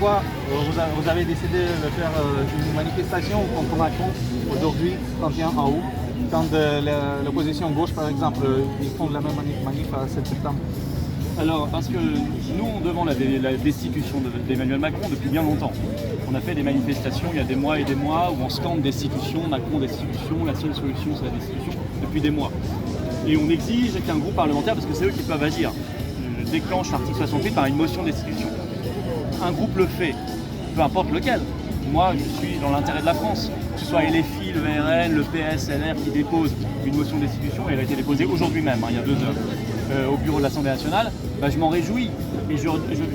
pourquoi vous avez décidé de faire une manifestation contre Macron aujourd'hui, 31 août, quand l'opposition gauche, par exemple, ils font la même manif à 7 septembre? Alors, parce que nous, on demande la destitution d'Emmanuel Macron depuis bien longtemps. On a fait des manifestations il y a des mois et des mois où on scande destitution, Macron destitution, la seule solution c'est la destitution, depuis des mois. Et on exige qu'un groupe parlementaire, parce que c'est eux qui peuvent agir, déclenche l'article 68 par une motion de destitution. Un groupe le fait, peu importe lequel. Moi, je suis dans l'intérêt de la France. Que ce soit LFI, le RN, le PS, LR qui dépose une motion de destitution, elle a été déposée aujourd'hui même, il y a 2 heures, au bureau de l'Assemblée nationale, je m'en réjouis. Et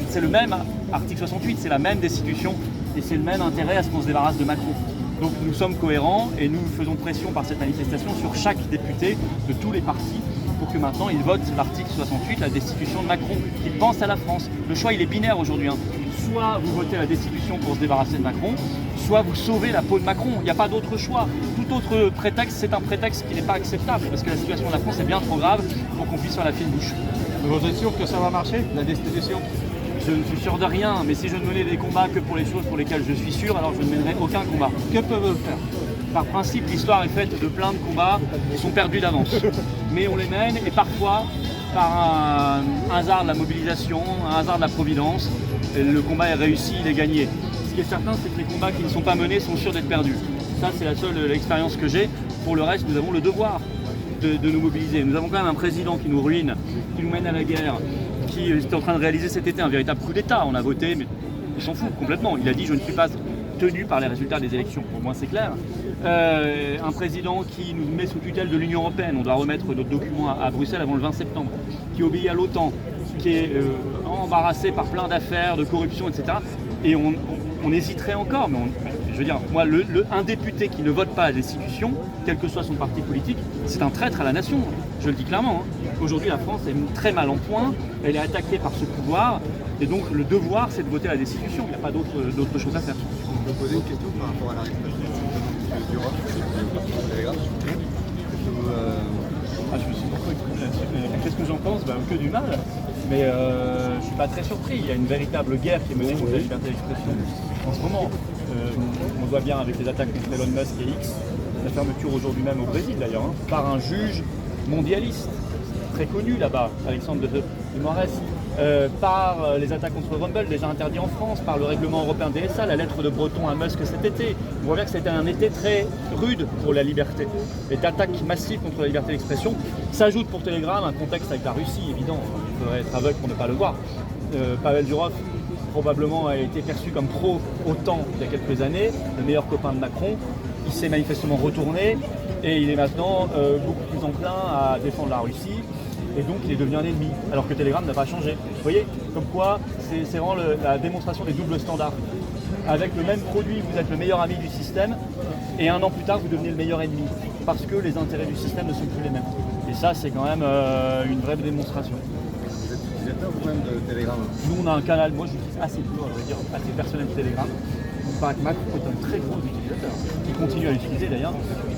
c'est le même article 68, c'est la même destitution et c'est le même intérêt à ce qu'on se débarrasse de Macron. Donc nous sommes cohérents et nous faisons pression par cette manifestation sur chaque député de tous les partis pour que maintenant ils votent l'article 68, la destitution de Macron, qu'ils pensent à la France. Le choix il est binaire aujourd'hui. Soit vous votez la destitution pour se débarrasser de Macron, soit vous sauvez la peau de Macron. Il n'y a pas d'autre choix. Tout autre prétexte, c'est un prétexte qui n'est pas acceptable parce que la situation de la France est bien trop grave pour qu'on puisse faire la fine bouche. Vous êtes sûr que ça va marcher, la destitution? Je ne suis sûr de rien, mais si je ne menais des combats que pour les choses pour lesquelles je suis sûr, alors je ne mènerai aucun combat. Que peuvent-vous faire? Par principe, l'histoire est faite de plein de combats qui sont perdus d'avance. Mais on les mène et parfois, par un hasard de la mobilisation, un hasard de la providence, le combat est réussi, il est gagné. Ce qui est certain, c'est que les combats qui ne sont pas menés sont sûrs d'être perdus. Ça, c'est la seule expérience que j'ai. Pour le reste, nous avons le devoir de nous mobiliser. Nous avons quand même un président qui nous ruine, qui nous mène à la guerre, qui est en train de réaliser cet été un véritable coup d'État. On a voté, mais on s'en fout complètement. Il a dit « je ne suis pas tenu par les résultats des élections ». Au moins, c'est clair. Un président qui nous met sous tutelle de l'Union européenne. On doit remettre notre document à Bruxelles avant le 20 septembre. Qui obéit à l'OTAN, qui est embarrassé par plein d'affaires, de corruption, etc. Et on hésiterait encore, mais je veux dire, moi, un député qui ne vote pas à la destitution, quel que soit son parti politique, c'est un traître à la nation. Je le dis clairement. Aujourd'hui, la France est très mal en point, elle est attaquée par ce pouvoir, et donc le devoir, c'est de voter à la destitution. Il n'y a pas d'autre chose à faire. Je peux poser une question par rapport à l'arrestation du Rof du Télégramme. Je me suis beaucoup exprimé là-dessus. Qu'est-ce que j'en pense? Que du mal. Mais je ne suis pas très surpris. Il y a une véritable guerre qui est menée contre la liberté d'expression en ce moment. On voit bien avec les attaques contre Elon Musk et X, la fermeture aujourd'hui même au Brésil d'ailleurs, par un juge mondialiste, très connu là-bas, Alexandre de Moraes, par les attaques contre Rumble, déjà interdit en France, par le règlement européen DSA, la lettre de Breton à Musk cet été. On voit bien que c'était un été très rude pour la liberté. Et d'attaques massives contre la liberté d'expression. S'ajoute pour Telegram un contexte avec la Russie, évident. Il faudrait être aveugle pour ne pas le voir. Pavel Durov probablement a été perçu comme pro-OTAN il y a quelques années, le meilleur copain de Macron. Il s'est manifestement retourné et il est maintenant beaucoup plus enclin à défendre la Russie. Et donc il est devenu un ennemi, alors que Telegram n'a pas changé. Vous voyez, comme quoi c'est vraiment la démonstration des doubles standards. Avec le même produit, vous êtes le meilleur ami du système, et un an plus tard, vous devenez le meilleur ennemi, parce que les intérêts du système ne sont plus les mêmes. Et ça, c'est quand même une vraie démonstration. Vous êtes utilisateur vous-même de Telegram? Nous, on a un canal, moi j'utilise assez peu, je veux dire, assez personnel de Telegram. Il paraît que Macron est un très gros utilisateur. Il continue à l'utiliser d'ailleurs,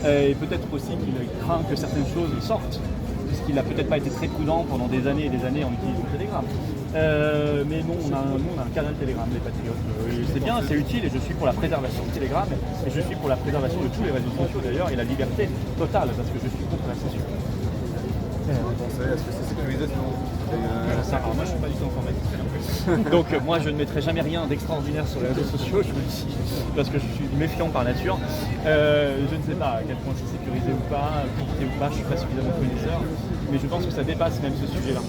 et peut-être aussi qu'il craint que certaines choses sortent. Puisqu'il n'a peut-être pas été très prudent pendant des années et des années en utilisant Telegram. Mais non, on a un canal Telegram, les Patriotes. C'est bien, c'est utile et je suis pour la préservation de Telegram et je suis pour la préservation de tous les réseaux sociaux d'ailleurs et la liberté totale parce que je suis contre la censure. Vous pensez, est-ce que c'est sécurisé selon vous? Alors moi je suis pas du tout informatique. Donc moi je ne mettrai jamais rien d'extraordinaire sur les réseaux sociaux, je vous le dis, parce que je suis méfiant par nature. Je ne sais pas à quel point c'est sécurisé ou pas, piqué ou pas, je suis pas suffisamment connaisseur, mais je pense que ça dépasse même ce sujet-là.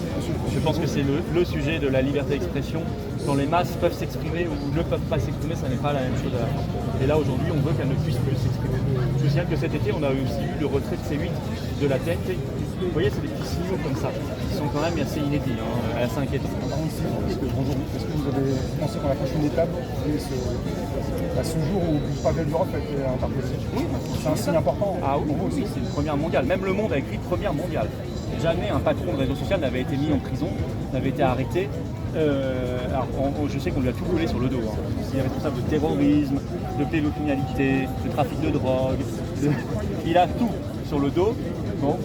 Je pense que c'est le sujet de la liberté d'expression. Quand les masses peuvent s'exprimer ou ne peuvent pas s'exprimer, ça n'est pas la même chose à la fin. Et là aujourd'hui on veut qu'elles ne puissent plus s'exprimer. Je vous signale que cet été on a aussi eu le retrait de C8 de la TNT. Vous voyez, c'est des petits signaux comme ça, qui sont quand même assez inédits, assez inquiétants. Est-ce que vous avez pensé que la prochaine étape, c'est ce jour où Pavel Durov a été interpellé? Oui, c'est un signe important. Ah oui, oui, c'est une première mondiale. Même Le Monde a écrit première mondiale. Jamais un patron de réseau social n'avait été mis en prison, n'avait été arrêté. Alors, je sais qu'on lui a tout collé sur le dos. Il est responsable de terrorisme, de pédocriminalité, de trafic de drogue. Il a tout sur le dos. Bon.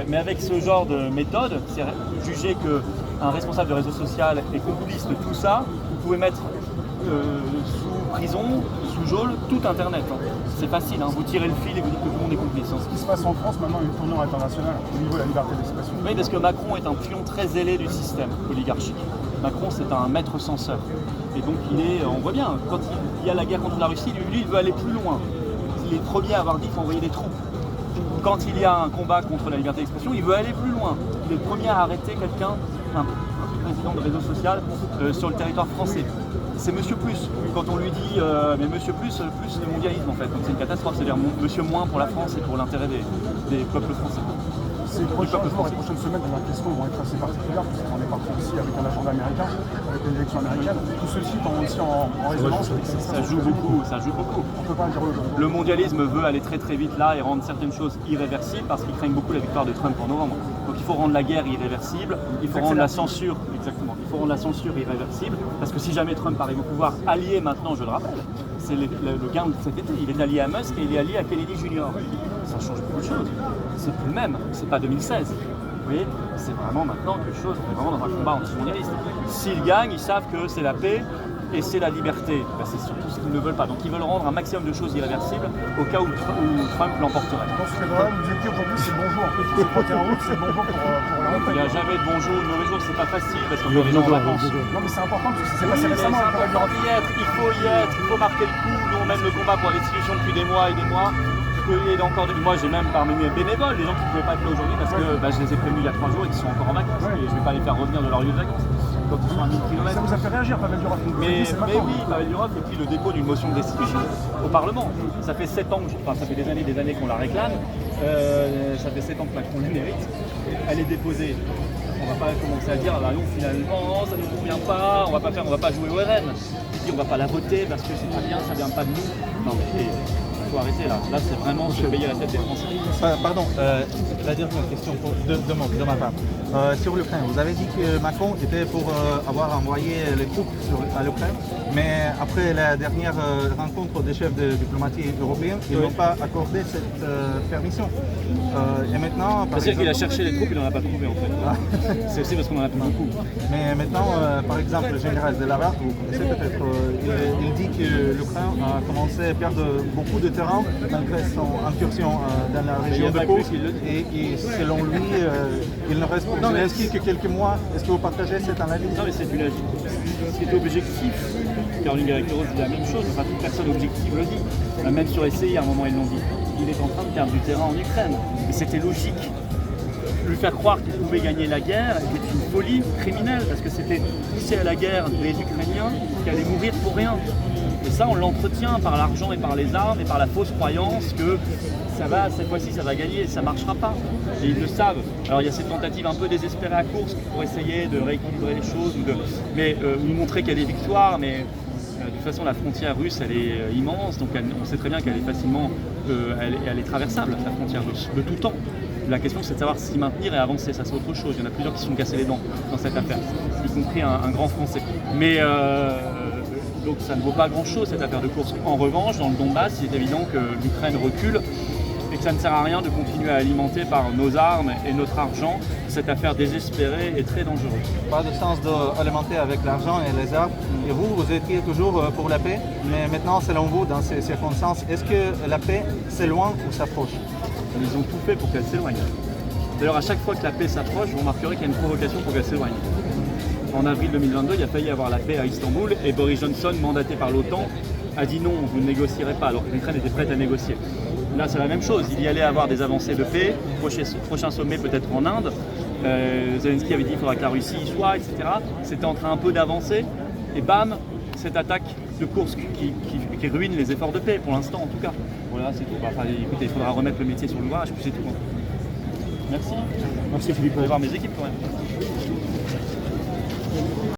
Mais avec ce genre de méthode, c'est juger qu'un responsable de réseau social est complice de tout ça, vous pouvez mettre sous prison, sous geôle, tout Internet. Hein. C'est facile, hein. Vous tirez le fil et vous dites que tout le monde est complice. Hein. Ce qui se passe en France maintenant a une tournure internationale au niveau de la liberté d'expression. Oui, parce que Macron est un pion très zélé du système oligarchique. Macron, c'est un maître censeur. Et donc, on voit bien, quand il y a la guerre contre la Russie, lui, il veut aller plus loin. Il est le premier à avoir dit qu'il faut envoyer des troupes. Quand il y a un combat contre la liberté d'expression, il veut aller plus loin. Il est le premier à arrêter quelqu'un, un président de réseau social, sur le territoire français. C'est Monsieur Plus. Quand on lui dit, mais Monsieur Plus le mondialisme en fait. Donc c'est une catastrophe, c'est-à-dire Monsieur Moins pour la France et pour l'intérêt des peuples français. Ces prochains jours, les prochaines semaines, les questions vont être assez particulières, puisqu'on est parti aussi avec un agenda américain, avec les élections américaines. Tout ceci tombe aussi en résonance. Ça joue beaucoup, ça joue beaucoup. On peut pas dire le mondialisme veut aller très très vite là et rendre certaines choses irréversibles parce qu'ils craignent beaucoup la victoire de Trump en novembre. Donc il faut rendre la guerre irréversible, il faut rendre la censure, exactement, il faut rendre la censure irréversible parce que si jamais Trump arrive au pouvoir, allié maintenant, je le rappelle, c'est le gain de cet été, il est allié à Musk et il est allié à Kennedy Jr. Ça change beaucoup de choses, c'est plus le même, c'est pas 2016. Vous voyez, c'est vraiment maintenant quelque chose, on est vraiment dans un combat anti-mondialiste. S'ils gagnent, ils savent que c'est la paix et c'est la liberté. Ben, c'est surtout ce qu'ils ne veulent pas. Donc ils veulent rendre un maximum de choses irréversibles au cas où Trump l'emporterait. Dans ce cas-là, vous avez dit aujourd'hui c'est le bonjour. C'est 31 août, c'est le bonjour pour la rentrée. Il n'y a jamais de bonjour ou de mauvais jour, c'est pas facile parce qu'on est les gens en vacances. Non mais c'est important parce que c'est passé récemment. C'est important d'y être, il faut y être, il faut marquer le coup. Nous on mène le combat pour la restitution depuis des mois et des mois. Moi j'ai même parmi mes bénévoles des gens qui ne pouvaient pas être là aujourd'hui parce que je les ai prévenus il y a 3 jours et qui sont encore en vacances. Et je ne vais pas les faire revenir de leur lieu de vacances. Quand ils sont à 1000 km. Ça vous a fait réagir, Pavel Durov. Mais oui, Pavel Durov et puis le dépôt d'une motion de destitution au Parlement. Ça fait 7 ans, ça fait des années qu'on la réclame. Ça fait 7 ans que Macron la mérite. Elle est déposée. On ne va pas commencer à dire ah bah non finalement ça ne nous convient pas, on va pas jouer au RN. On ne va pas la voter parce que c'est pas bien, ça ne vient pas de nous. Non, il faut arrêter là. Là, c'est vraiment se payer la tête des Français. Pardon, la dernière question de ma part. Sur l'Ukraine, vous avez dit que Macron était pour avoir envoyé les troupes à l'Ukraine, mais après la dernière rencontre des chefs de diplomatie européens, ils n'ont pas accordé cette permission. Et maintenant, c'est-à-dire qu'il a cherché les troupes, il n'en a pas trouvé en fait. C'est aussi parce qu'on en a plus beaucoup. Mais maintenant, par exemple, le général Delarat, vous connaissez peut-être, il dit que l'Ukraine a commencé à perdre beaucoup de terrain malgré son incursion dans la région de Kursk. Et selon lui, il ne reste que quelques mois. Est-ce que vous partagez cette analyse? Non, mais c'est objectif. Caroline Garrick-Rose dit la même chose, enfin toute personne objective le dit. Même sur SCI, à un moment, ils l'ont dit. Il est en train de perdre du terrain en Ukraine. Et c'était logique. Lui faire croire qu'il pouvait gagner la guerre était une folie criminelle, parce que c'était pousser à la guerre des Ukrainiens qui allaient mourir pour rien. Et ça, on l'entretient par l'argent et par les armes et par la fausse croyance que ça va, cette fois-ci, ça va gagner et ça ne marchera pas. Et ils le savent. Alors il y a cette tentative un peu désespérée à Kursk pour essayer de rééquilibrer les choses, nous montrer qu'il y a des victoires, mais de toute façon, la frontière russe, elle est immense, donc on sait très bien qu'elle est facilement, elle est traversable, la frontière russe, de tout temps. La question, c'est de savoir s'y maintenir et avancer, ça c'est autre chose. Il y en a plusieurs qui se sont cassés les dents dans cette affaire, y compris un grand Français. Mais donc ça ne vaut pas grand-chose cette affaire de Kursk. En revanche, dans le Donbass, il est évident que l'Ukraine recule et que ça ne sert à rien de continuer à alimenter par nos armes et notre argent cette affaire désespérée et très dangereuse. Pas de sens d'alimenter avec l'argent et les armes. Et vous étiez toujours pour la paix, mais maintenant, selon vous, dans ces circonstances, est-ce que la paix s'éloigne ou s'approche? Ils ont tout fait pour qu'elle s'éloigne. D'ailleurs, à chaque fois que la paix s'approche, vous remarquerez qu'il y a une provocation pour qu'elle s'éloigne. En avril 2022, il a failli avoir la paix à Istanbul et Boris Johnson, mandaté par l'OTAN, a dit non, vous ne négocierez pas, alors que l'Ukraine était prête à négocier. Là, c'est la même chose. Il y allait avoir des avancées de paix, prochain sommet peut-être en Inde. Zelensky avait dit qu'il faudra que la Russie y soit, etc. C'était en train un peu d'avancer. Et bam, cette attaque de Kursk qui ruine les efforts de paix, pour l'instant en tout cas. Voilà, c'est tout. Enfin, écoutez, il faudra remettre le métier sur l'ouvrage, puis c'est tout. Merci. Merci Philippe. Vous allez voir mes équipes quand même.